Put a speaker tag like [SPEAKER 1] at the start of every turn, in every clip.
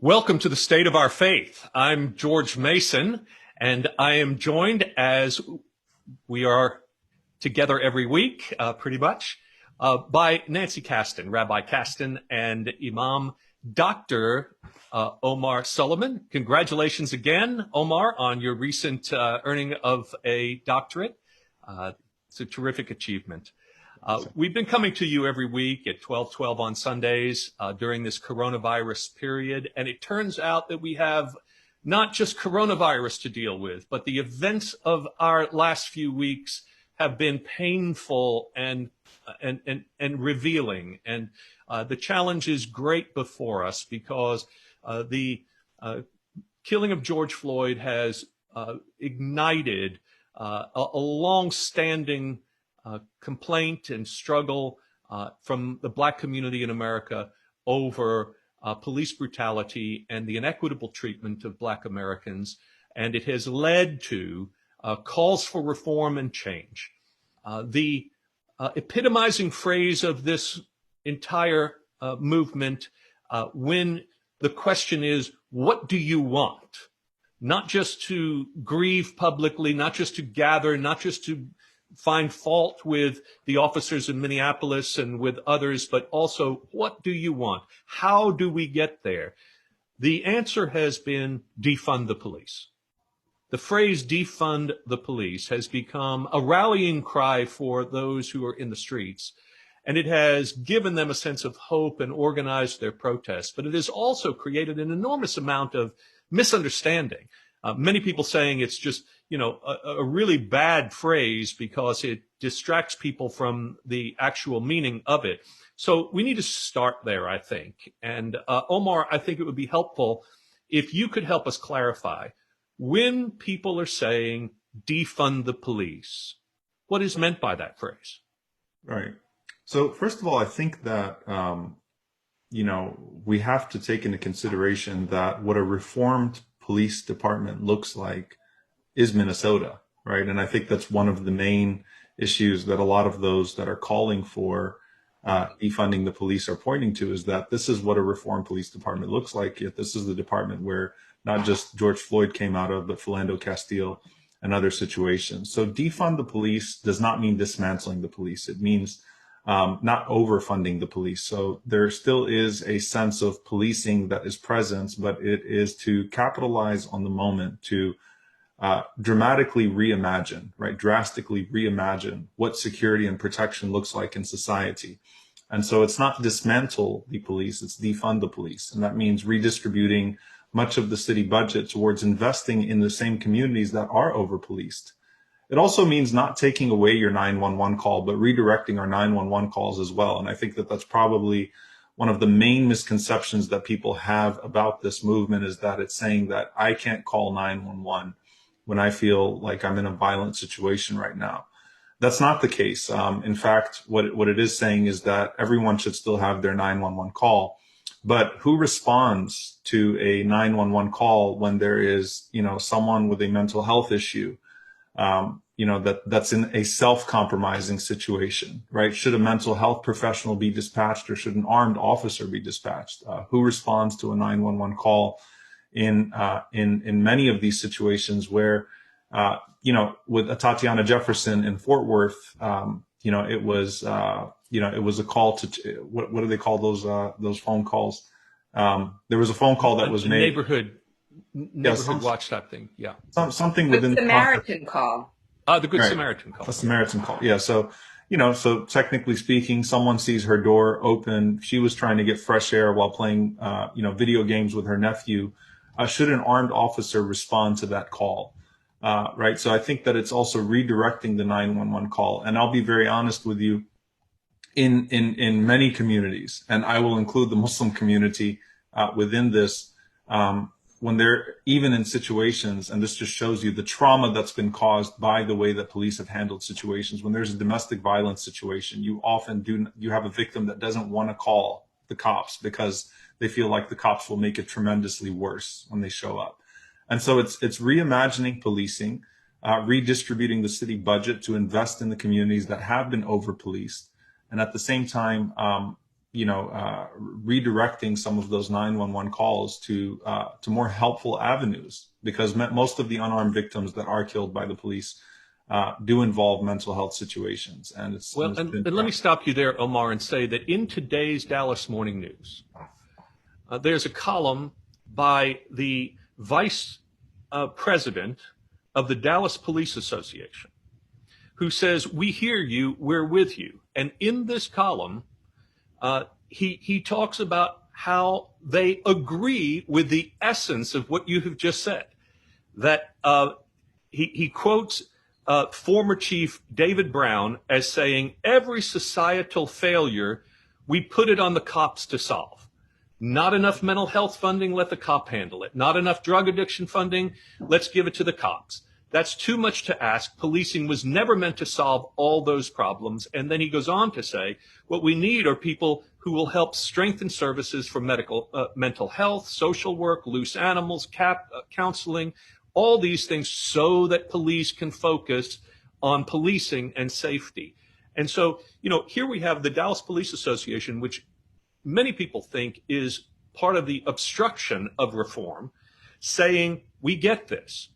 [SPEAKER 1] Welcome to the State of Our Faith. I'm George Mason, and I am joined, as we are together every week, pretty much, by Nancy Kasten, Rabbi Kasten, and Imam Dr. Omar Solomon. Congratulations again, Omar, on your recent earning of a doctorate. It's a terrific achievement. We've been coming to you every week at 12:12 on Sundays during this coronavirus period, and it turns out that we have not just coronavirus to deal with, but the events of our last few weeks have been painful and revealing, and the challenge is great before us because the killing of George Floyd has ignited a long-standing complaint and struggle from the Black community in America over police brutality and the inequitable treatment of Black Americans. And it has led to calls for reform and change. The epitomizing phrase of this entire movement, when the question is, what do you want? Not just to grieve publicly, not just to gather, not just to find fault with the officers in Minneapolis and with others, but also, what do you want? How do we get there? The answer has been defund the police. The phrase defund the police has become a rallying cry for those who are in the streets, and it has given them a sense of hope and organized their protests, but it has also created an enormous amount of misunderstanding. Many people saying it's just, a really bad phrase because it distracts people from the actual meaning of it. So we need to start there, I think. And Omar, I think it would be helpful if you could help us clarify when people are saying defund the police, what is meant by that phrase?
[SPEAKER 2] Right. So first of all, I think that, we have to take into consideration that what a reformed police department looks like is Minnesota, right? And I think that's one of the main issues that a lot of those that are calling for defunding the police are pointing to, is that this is what a reformed police department looks like. Yet this is the department where not just George Floyd came out of, but Philando Castile and other situations. So defund the police does not mean dismantling the police. It means not overfunding the police. So there still is a sense of policing that is present, but it is to capitalize on the moment to dramatically reimagine, right? Drastically reimagine what security and protection looks like in society. And so it's not dismantle the police, it's defund the police. And that means redistributing much of the city budget towards investing in the same communities that are over-policed. It also means not taking away your 911 call, but redirecting our 911 calls as well. And I think that that's probably one of the main misconceptions that people have about this movement, is that it's saying that I can't call 911 when I feel like I'm in a violent situation right now. That's not the case. In fact, what it is saying is that everyone should still have their 911 call. But who responds to a 911 call when there is, someone with a mental health issue, that's in a self-compromising situation, right? Should a mental health professional be dispatched, or should an armed officer be dispatched? Who responds to a 911 call in many of these situations where, with Tatiana Jefferson in Fort Worth, it was a call to, what do they call those phone calls? There was a phone call that was made.
[SPEAKER 1] Neighborhood watch type thing. Yeah.
[SPEAKER 2] Something within
[SPEAKER 3] the Samaritan call.
[SPEAKER 1] The Good
[SPEAKER 2] Right.
[SPEAKER 1] Samaritan call.
[SPEAKER 2] A Samaritan call. Yeah. So, so technically speaking, someone sees her door open. She was trying to get fresh air while playing, video games with her nephew. Should an armed officer respond to that call? Right. So I think that it's also redirecting the 911 call. And I'll be very honest with you, in many communities, and I will include the Muslim community within this, when they're even in situations, and this just shows you the trauma that's been caused by the way that police have handled situations. When there's a domestic violence situation, you have a victim that doesn't want to call the cops because they feel like the cops will make it tremendously worse when they show up. And so it's reimagining policing, redistributing the city budget to invest in the communities that have been over-policed. And at the same time, redirecting some of those 911 calls to more helpful avenues, because most of the unarmed victims that are killed by the police do involve mental health situations. And
[SPEAKER 1] and let me stop you there, Omar, and say that in today's Dallas Morning News, there's a column by the vice president of the Dallas Police Association, who says, "We hear you, we're with you." And in this column, he talks about how they agree with the essence of what you have just said. That he quotes former Chief David Brown as saying, "Every societal failure, we put it on the cops to solve. Not enough mental health funding, let the cop handle it. Not enough drug addiction funding, let's give it to the cops. That's too much to ask. Policing was never meant to solve all those problems." And then he goes on to say, what we need are people who will help strengthen services for mental health, social work, loose animals, counseling, all these things, so that police can focus on policing and safety. And so, here we have the Dallas Police Association, which many people think is part of the obstruction of reform, saying, we get this.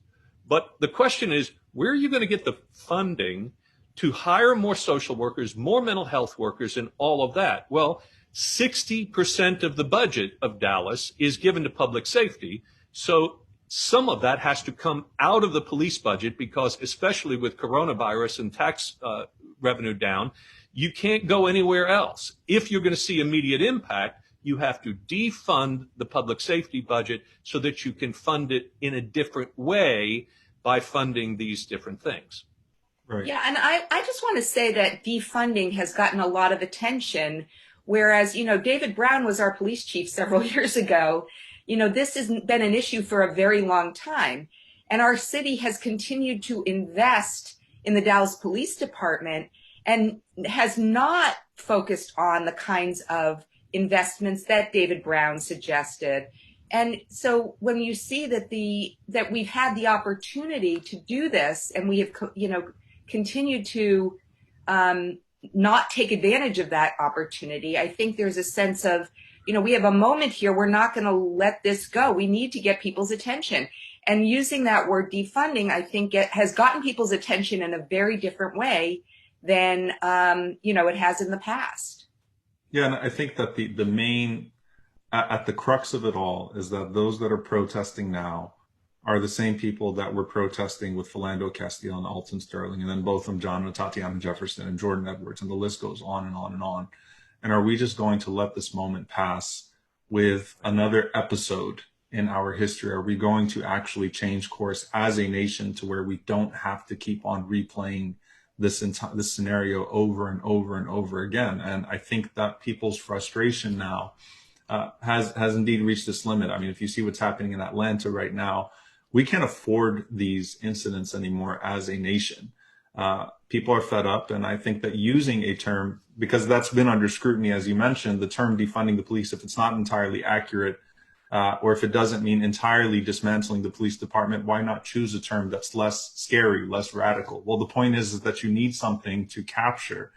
[SPEAKER 1] But the question is, where are you going to get the funding to hire more social workers, more mental health workers, and all of that? Well, 60% of the budget of Dallas is given to public safety. So some of that has to come out of the police budget, because especially with coronavirus and tax revenue down, you can't go anywhere else. If you're going to see immediate impact, you have to defund the public safety budget so that you can fund it in a different way by funding these different things.
[SPEAKER 3] Right. Yeah, and I just want to say that defunding has gotten a lot of attention, whereas, David Brown was our police chief several years ago. This has been an issue for a very long time. And our city has continued to invest in the Dallas Police Department and has not focused on the kinds of investments that David Brown suggested. And so when you see that we've had the opportunity to do this, and we have, continued to not take advantage of that opportunity, I think there's a sense of, we have a moment here. We're not going to let this go. We need to get people's attention. And using that word defunding, I think it has gotten people's attention in a very different way than, it has in the past.
[SPEAKER 2] Yeah, and I think that the main, at the crux of it all, is that those that are protesting now are the same people that were protesting with Philando Castile and Alton Sterling, and then both of them, John and Tatiana Jefferson and Jordan Edwards, and the list goes on and on and on. And are we just going to let this moment pass with another episode in our history? Are we going to actually change course as a nation to where we don't have to keep on replaying this scenario over and over and over again? And I think that people's frustration now has indeed reached this limit. I mean, if you see what's happening in Atlanta right now, we can't afford these incidents anymore as a nation. People are fed up, and I think that using a term, because that's been under scrutiny, as you mentioned, the term defunding the police, if it's not entirely accurate, or if it doesn't mean entirely dismantling the police department, why not choose a term that's less scary, less radical? Well, the point is that you need something to capture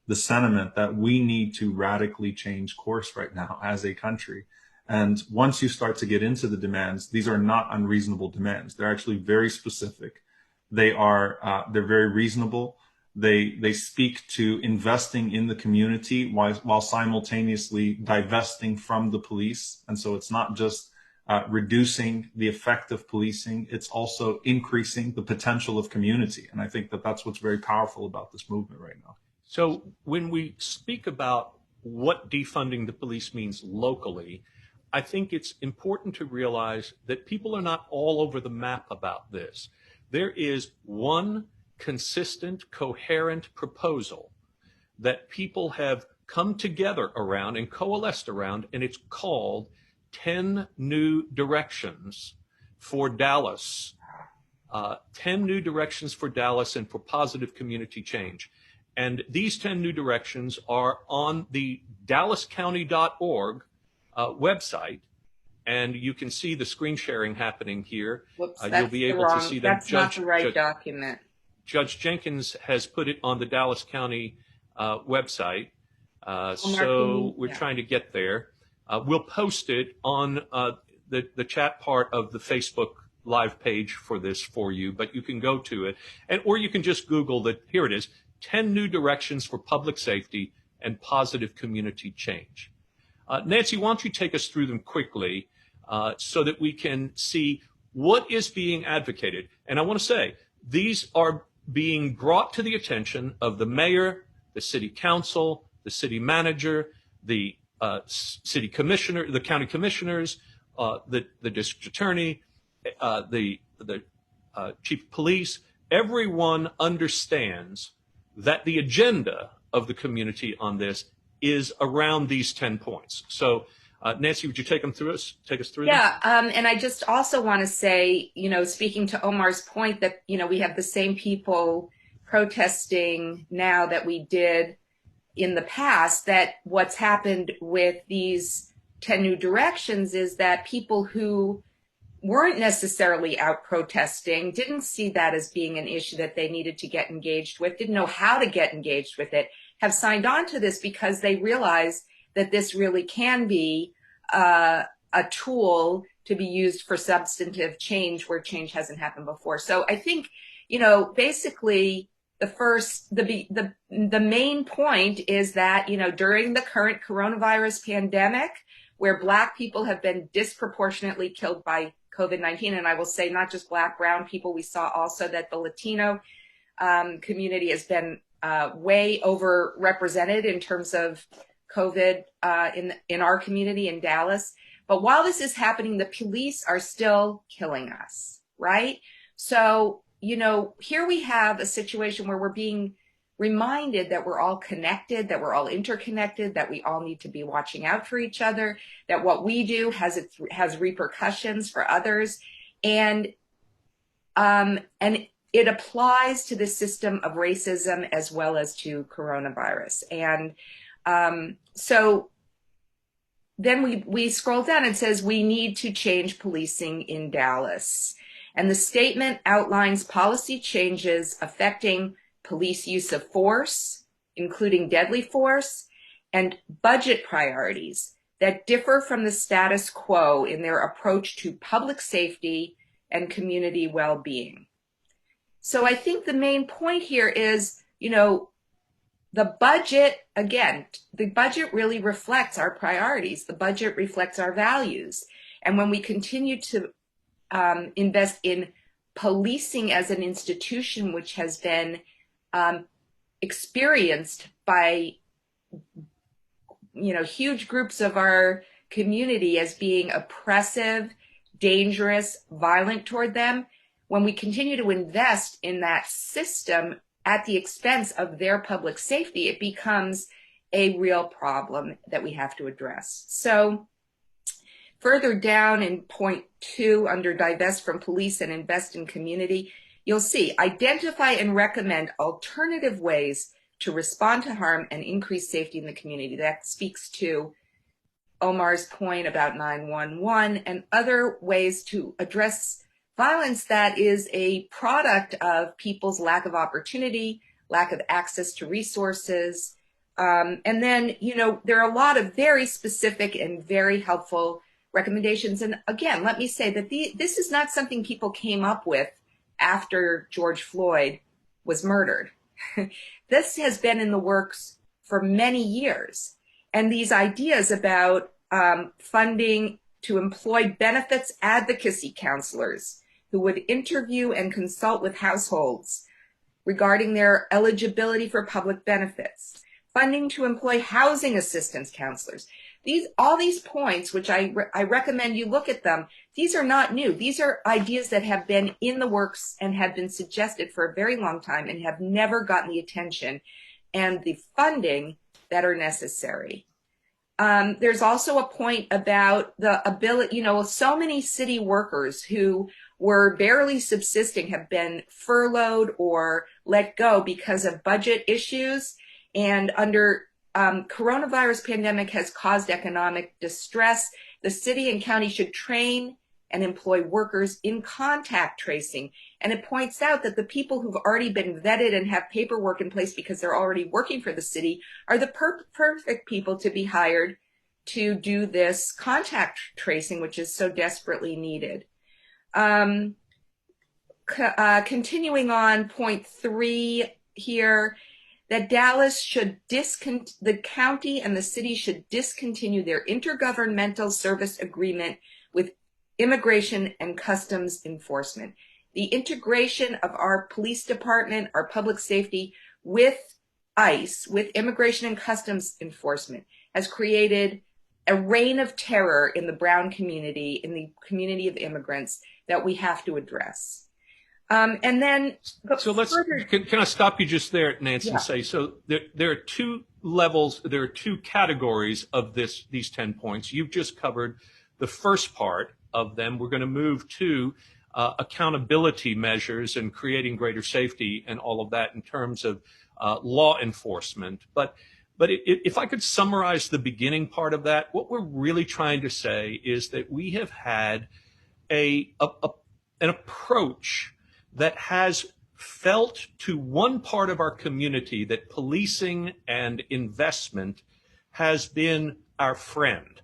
[SPEAKER 2] the sentiment that we need to radically change course right now as a country. And once you start to get into the demands, these are not unreasonable demands. They're actually very specific. They're very reasonable. They speak to investing in the community while simultaneously divesting from the police. And so it's not just reducing the effect of policing, it's also increasing the potential of community. And I think that that's what's very powerful about this movement right now.
[SPEAKER 1] So when we speak about what defunding the police means locally, I think it's important to realize that people are not all over the map about this. There is one consistent, coherent proposal that people have come together around and coalesced around, and it's called 10 New Directions for Dallas. 10 New Directions for Dallas and for positive community change. And these 10 new directions are on the dallascounty.org website, and you can see the screen sharing happening here.
[SPEAKER 3] Whoops,
[SPEAKER 1] you'll be able to see them.
[SPEAKER 3] That's not the right document.
[SPEAKER 1] Judge Jenkins has put it on the Dallas County website.
[SPEAKER 3] Omar,
[SPEAKER 1] So we're
[SPEAKER 3] yeah.
[SPEAKER 1] trying to get there. We'll post it on the chat part of the Facebook live page for this for you, but you can go to it, or you can just Google that. Here it is: 10 new directions for public safety and positive community change. Nancy, why don't you take us through them quickly so that we can see what is being advocated? And I want to say these are being brought to the attention of the mayor, the city council, the city manager, the city commissioner, the county commissioners, the district attorney, the chief of police. Everyone understands that the agenda of the community on this is around these 10 points. So, Nancy, would you take us through them?
[SPEAKER 3] Yeah, and I just also want to say, speaking to Omar's point that, we have the same people protesting now that we did in the past, that what's happened with these 10 new directions is that people who weren't necessarily out protesting, didn't see that as being an issue that they needed to get engaged with, didn't know how to get engaged with it, have signed on to this because they realize that this really can be a tool to be used for substantive change where change hasn't happened before. So I think, basically the main point is that, during the current coronavirus pandemic, where Black people have been disproportionately killed by COVID-19, and I will say not just Black, brown people, we saw also that the Latino community has been way overrepresented in terms of COVID in our community in Dallas. But while this is happening, the police are still killing us, right? So, here we have a situation where we're being reminded that we're all connected, that we're all interconnected, that we all need to be watching out for each other, that what we do has repercussions for others, and it applies to the system of racism as well as to coronavirus. And so then we scroll down and says we need to change policing in Dallas. And the statement outlines policy changes affecting police use of force, including deadly force, and budget priorities that differ from the status quo in their approach to public safety and community well-being. So I think the main point here is, the budget, again, the budget really reflects our priorities. The budget reflects our values. And when we continue to invest in policing as an institution, which has been experienced by, huge groups of our community as being oppressive, dangerous, violent toward them, when we continue to invest in that system at the expense of their public safety, it becomes a real problem that we have to address. So further down in point 2, under divest from police and invest in community, you'll see identify and recommend alternative ways to respond to harm and increase safety in the community. That speaks to Omar's point about 911 and other ways to address violence that is a product of people's lack of opportunity, lack of access to resources. And then, there are a lot of very specific and very helpful recommendations. And again, let me say that this is not something people came up with after George Floyd was murdered. This has been in the works for many years. And these ideas about funding to employ benefits advocacy counselors who would interview and consult with households regarding their eligibility for public benefits, funding to employ housing assistance counselors. All these points, which I recommend you look at them, these are not new. These are ideas that have been in the works and have been suggested for a very long time and have never gotten the attention and the funding that are necessary. There's also a point about the ability, so many city workers who were barely subsisting have been furloughed or let go because of budget issues. And under coronavirus pandemic has caused economic distress. The city and county should train and employ workers in contact tracing. And it points out that the people who've already been vetted and have paperwork in place because they're already working for the city are the perfect people to be hired to do this contact tracing, which is so desperately needed. Continuing on point 3 here, that the county and the city should discontinue their intergovernmental service agreement with Immigration and Customs Enforcement. The integration of our police department, our public safety with ICE, with Immigration and Customs Enforcement, has created a reign of terror in the Brown community, in the community of immigrants, that we have to address. And then,
[SPEAKER 1] so can I stop you just there, Nancy, and say, so there are 2 levels, there are 2 categories of these 10 points. You've just covered the first part of them. We're going to move to accountability measures and creating greater safety and all of that in terms of law enforcement. But if I could summarize the beginning part of that, what we're really trying to say is that we have had an approach that has felt to one part of our community that policing and investment has been our friend,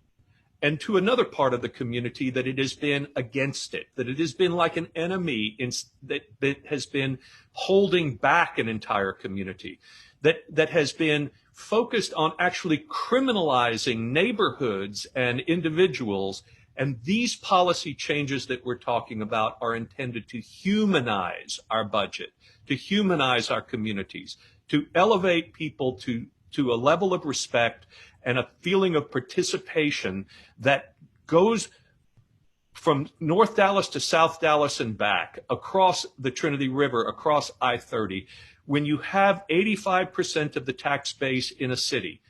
[SPEAKER 1] and to another part of the community that it has been against it, that it has been like an enemy that has been holding back an entire community, that has been focused on actually criminalizing neighborhoods and individuals. And these policy changes that we're talking about are intended to humanize our budget, to humanize our communities, to elevate people to a level of respect and a feeling of participation that goes from North Dallas to South Dallas and back, across the Trinity River, across I-30. When you have 85% of the tax base in a city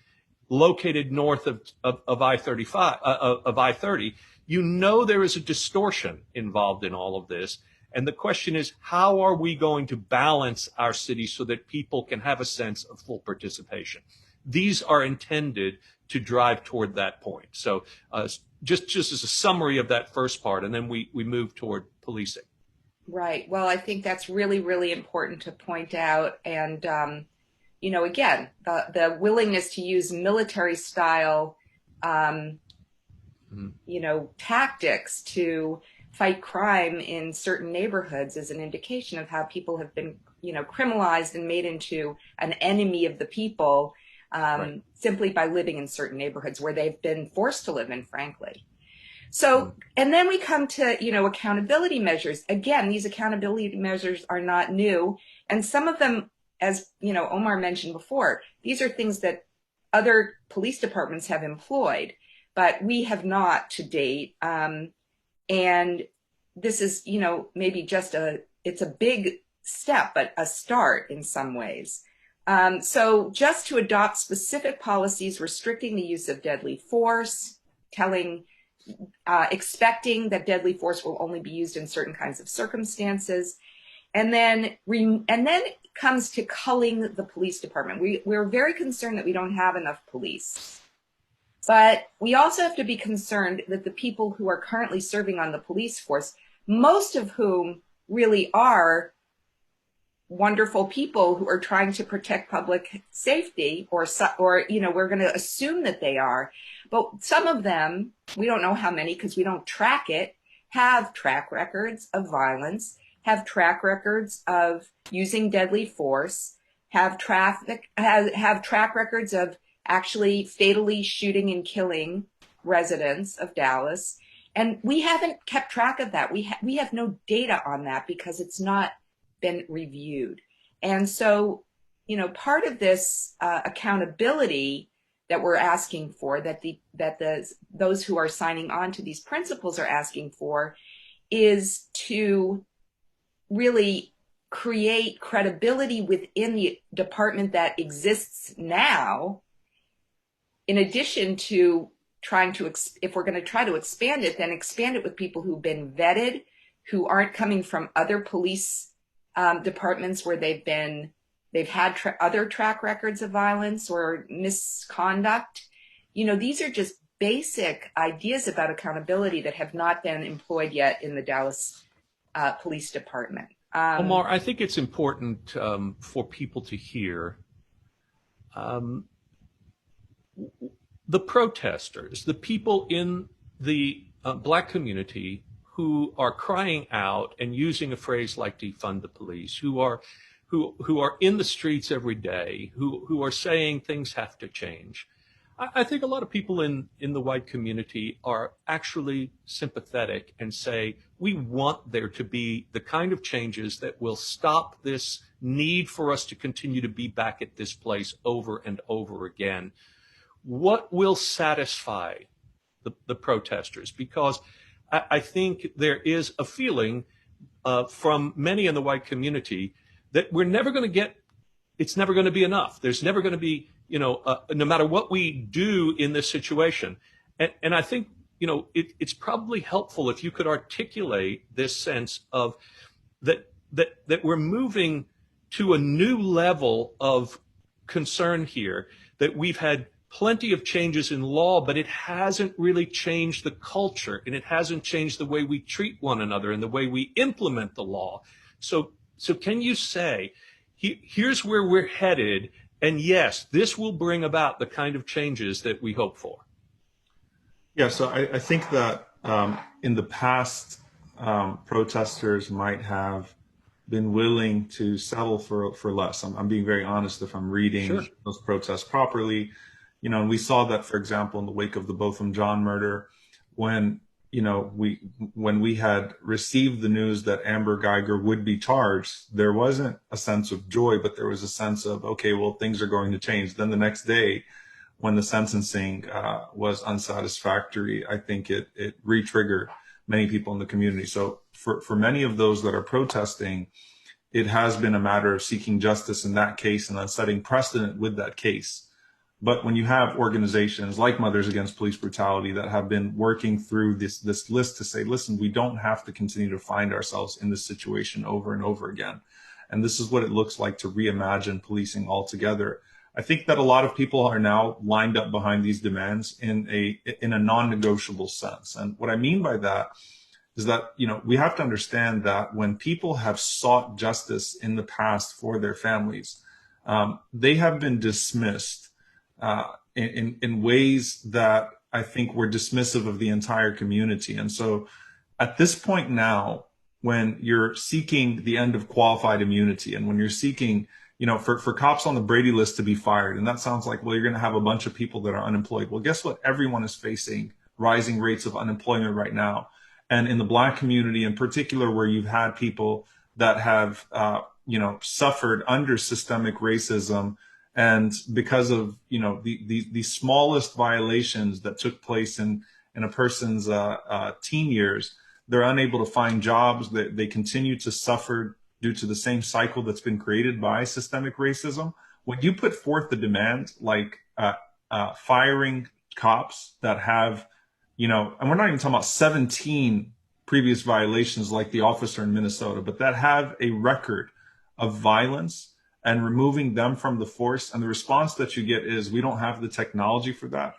[SPEAKER 1] located north of I-30, you know there is a distortion involved in all of this. And the question is, how are we going to balance our city so that people can have a sense of full participation? These are intended to drive toward that point. So just as a summary of that first part, and then we move toward policing.
[SPEAKER 3] Right. Well, I think that's really, really important to point out. And, again, the willingness to use military style tactics to fight crime in certain neighborhoods is an indication of how people have been, criminalized and made into an enemy of the people simply by living in certain neighborhoods where they've been forced to live in, frankly. So, and then we come to, accountability measures. Again, these accountability measures are not new. And some of them, as, Omar mentioned before, these are things that other police departments have employed, but we have not to date. And this is, maybe it's a big step, but a start in some ways. So just to adopt specific policies restricting the use of deadly force, expecting that deadly force will only be used in certain kinds of circumstances, and then it comes to culling the police department. We're very concerned that we don't have enough police. But we also have to be concerned that the people who are currently serving on the police force, most of whom really are wonderful people who are trying to protect public safety, or we're going to assume that they are. But some of them, we don't know how many because we don't track it, have track records of violence, have track records of using deadly force, have track records of actually fatally shooting and killing residents of Dallas. And we haven't kept track of that. We have no data on that because it's not been reviewed. And so, part of this accountability that we're asking for, that those who are signing on to these principles are asking for, is to really create credibility within the department that exists now, in addition to trying to, if we're going to try to expand it, then expand it with people who've been vetted, who aren't coming from other police departments where they've had other track records of violence or misconduct. These are just basic ideas about accountability that have not been employed yet in the Dallas Police Department.
[SPEAKER 1] Omar, I think it's important for people to hear the protesters, the people in the Black community who are crying out and using a phrase like defund the police, who are in the streets every day, who are saying things have to change. I think a lot of people in the white community are actually sympathetic and say, we want there to be the kind of changes that will stop this need for us to continue to be back at this place over and over again. What will satisfy the protesters? Because I think there is a feeling from many in the white community that we're never going to get, it's never going to be enough. There's never going to be, no matter what we do in this situation. And I think, it's probably helpful if you could articulate this sense of that we're moving to a new level of concern here, that we've had plenty of changes in law, but it hasn't really changed the culture, and it hasn't changed the way we treat one another and the way we implement the law. So can you say, here's where we're headed, and yes, this will bring about the kind of changes that we hope for?
[SPEAKER 2] Yeah, so I think that in the past, protesters might have been willing to settle for less. I'm being very honest if I'm reading
[SPEAKER 1] Sure.
[SPEAKER 2] those protests properly. And we saw that, for example, in the wake of the Botham Jean murder, when we had received the news that Amber Geiger would be charged, there wasn't a sense of joy, but there was a sense of, okay, well, things are going to change. Then the next day, when the sentencing was unsatisfactory, I think it re-triggered many people in the community. So for many of those that are protesting, it has been a matter of seeking justice in that case and then setting precedent with that case. But when you have organizations like Mothers Against Police Brutality that have been working through this list to say, listen, we don't have to continue to find ourselves in this situation over and over again. And this is what it looks like to reimagine policing altogether. I think that a lot of people are now lined up behind these demands in a non-negotiable sense. And what I mean by that is that, we have to understand that when people have sought justice in the past for their families, they have been dismissed in ways that I think were dismissive of the entire community. And so at this point now, when you're seeking the end of qualified immunity and when you're seeking, for cops on the Brady list to be fired, and that sounds like, well, you're going to have a bunch of people that are unemployed. Well, guess what? Everyone is facing rising rates of unemployment right now. And in the Black community in particular, where you've had people that have, suffered under systemic racism, and because of, the smallest violations that took place in a person's teen years, they're unable to find jobs. They continue to suffer due to the same cycle that's been created by systemic racism. When you put forth the demand, like firing cops that have, and we're not even talking about 17 previous violations like the officer in Minnesota, but that have a record of violence, and removing them from the force. And the response that you get is, we don't have the technology for that,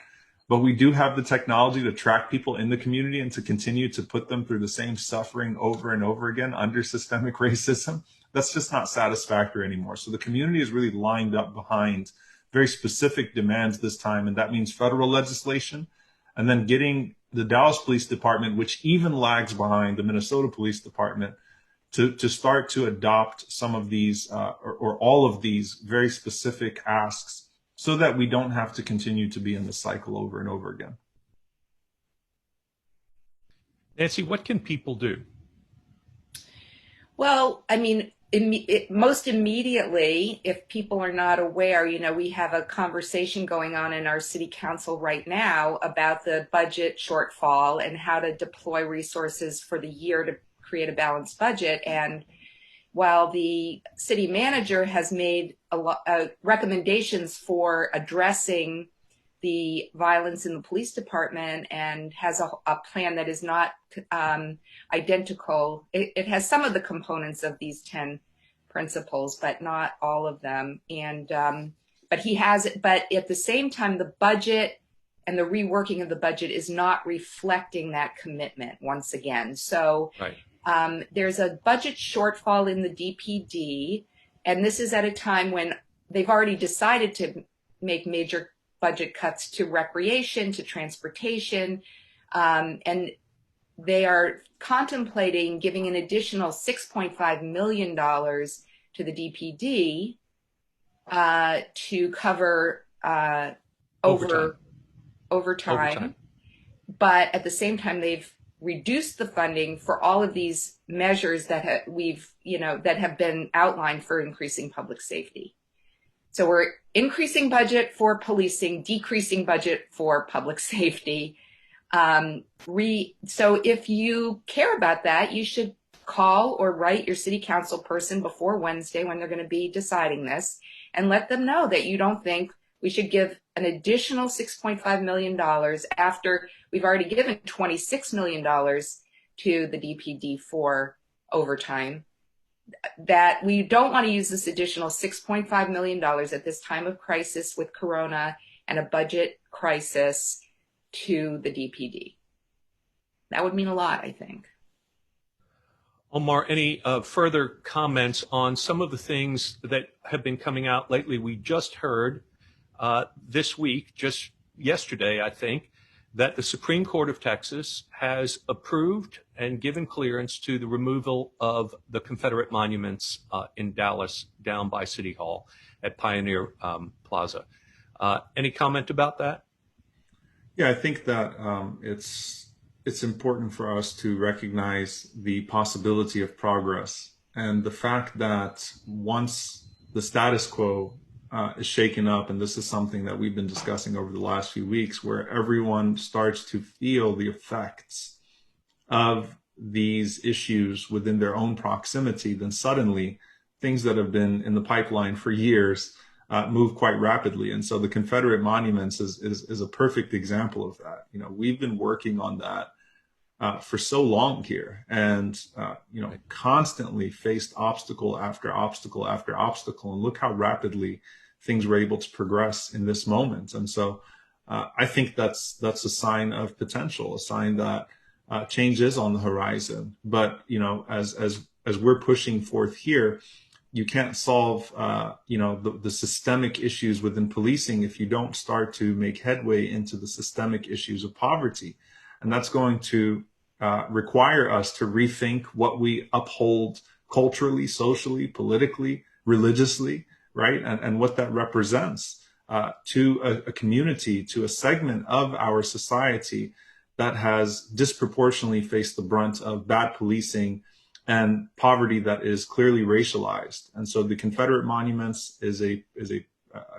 [SPEAKER 2] but we do have the technology to track people in the community and to continue to put them through the same suffering over and over again under systemic racism. That's just not satisfactory anymore. So the community is really lined up behind very specific demands this time. And that means federal legislation, and then getting the Dallas Police Department, which even lags behind the Minnesota Police Department, to start to adopt some of these or all of these very specific asks, so that we don't have to continue to be in this cycle over and over again.
[SPEAKER 1] Nancy, what can people do?
[SPEAKER 3] Well, I mean, most immediately, if people are not aware, we have a conversation going on in our city council right now about the budget shortfall and how to deploy resources for the year to create a balanced budget. And while the city manager has made a lot recommendations for addressing the violence in the police department and has a plan that is not identical, it has some of the components of these 10 principles, but not all of them. And but at the same time, the budget and the reworking of the budget is not reflecting that commitment once again. So
[SPEAKER 1] Right.
[SPEAKER 3] there's a budget shortfall in the DPD, and this is at a time when they've already decided to make major budget cuts to recreation, to transportation, and they are contemplating giving an additional $6.5 million to the DPD to cover overtime. But at the same time, they've reduced the funding for all of these measures that that have been outlined for increasing public safety. So we're increasing budget for policing, decreasing budget for public safety. So if you care about that, you should call or write your city council person before Wednesday when they're going to be deciding this, and let them know that you don't think we should give an additional $6.5 million after we've already given $26 million to the DPD for overtime. That we don't want to use this additional $6.5 million at this time of crisis with Corona and a budget crisis to the DPD. That would mean a lot, I think.
[SPEAKER 1] Omar, any further comments on some of the things that have been coming out lately? We just heard this week, just yesterday, I think, that the Supreme Court of Texas has approved and given clearance to the removal of the Confederate monuments in Dallas down by City Hall at Pioneer Plaza. Any comment about that?
[SPEAKER 2] Yeah, I think that it's important for us to recognize the possibility of progress and the fact that once the status quo is shaken up, and this is something that we've been discussing over the last few weeks, where everyone starts to feel the effects of these issues within their own proximity, then suddenly things that have been in the pipeline for years move quite rapidly. And so the Confederate monuments is a perfect example of that. You know, we've been working on that for so long here, and constantly faced obstacle after obstacle after obstacle, and look how rapidly things were able to progress in this moment. And so I think that's a sign of potential, a sign that change is on the horizon. But as we're pushing forth here, you can't solve the systemic issues within policing if you don't start to make headway into the systemic issues of poverty. And that's going to require us to rethink what we uphold culturally, socially, politically, religiously, right? And what that represents to a community, to a segment of our society that has disproportionately faced the brunt of bad policing and poverty that is clearly racialized. And so the Confederate monuments is a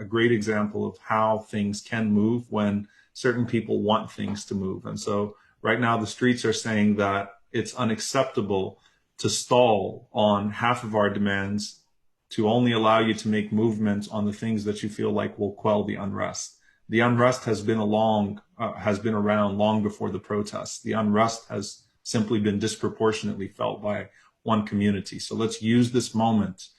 [SPEAKER 2] great example of how things can move when certain people want things to move. And so right now the streets are saying that it's unacceptable to stall on half of our demands, to only allow you to make movements on the things that you feel like will quell the unrest. The unrest has been around long before the protests. The unrest has simply been disproportionately felt by one community. So let's use this moment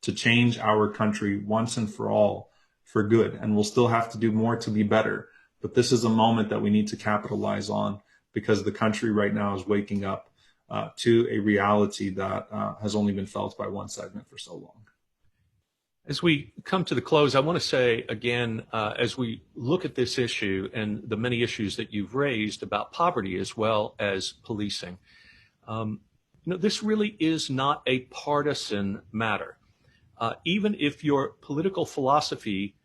[SPEAKER 2] to change our country once and for all for good. And we'll still have to do more to be better. But this is a moment that we need to capitalize on, because the country right now is waking up to a reality that has only been felt by one segment for so long.
[SPEAKER 1] As we come to the close, I want to say again, as we look at this issue and the many issues that you've raised about poverty as well as policing, this really is not a partisan matter. Even if your political philosophy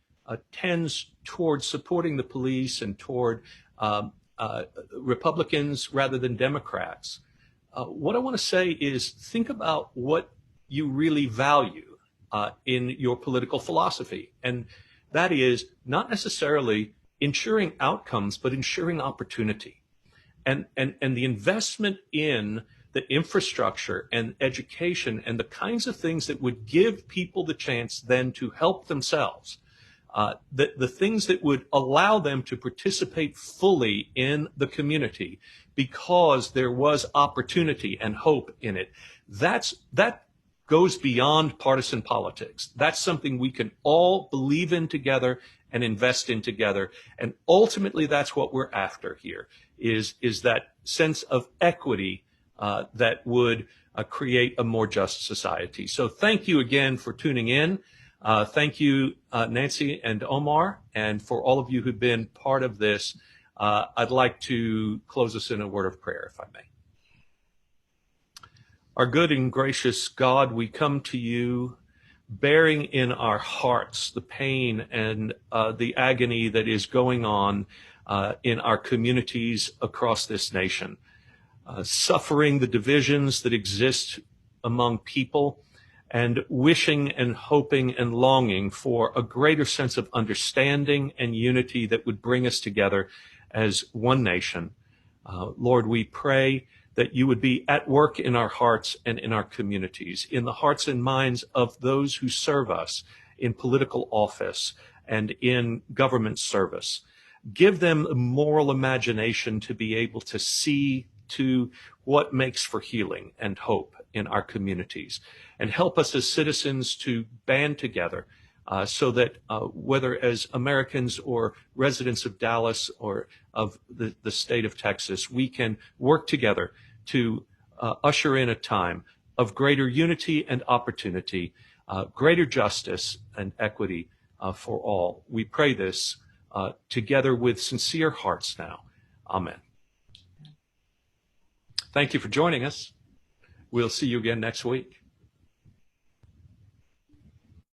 [SPEAKER 1] tends toward supporting the police and toward Republicans rather than Democrats, what I want to say is think about what you really value in your political philosophy. And that is not necessarily ensuring outcomes, but ensuring opportunity. And the investment in the infrastructure and education and the kinds of things that would give people the chance then to help themselves, the things that would allow them to participate fully in the community because there was opportunity and hope in it. That goes beyond partisan politics. That's something we can all believe in together and invest in together. And ultimately, that's what we're after here, is that sense of equity that would create a more just society. So thank you again for tuning in. Thank you, Nancy and Omar, and for all of you who've been part of this. I'd like to close us in a word of prayer, if I may. Our good and gracious God, we come to you bearing in our hearts the pain and the agony that is going on in our communities across this nation, suffering the divisions that exist among people, and wishing and hoping and longing for a greater sense of understanding and unity that would bring us together as one nation. Lord, we pray that you would be at work in our hearts and in our communities, in the hearts and minds of those who serve us in political office and in government service. Give them a moral imagination to be able to see to what makes for healing and hope in our communities, and help us as citizens to band together so that whether as Americans or residents of Dallas or of the state of Texas, we can work together to usher in a time of greater unity and opportunity, greater justice and equity for all. We pray this together with sincere hearts now. Amen. Thank you for joining us. We'll see you again next week.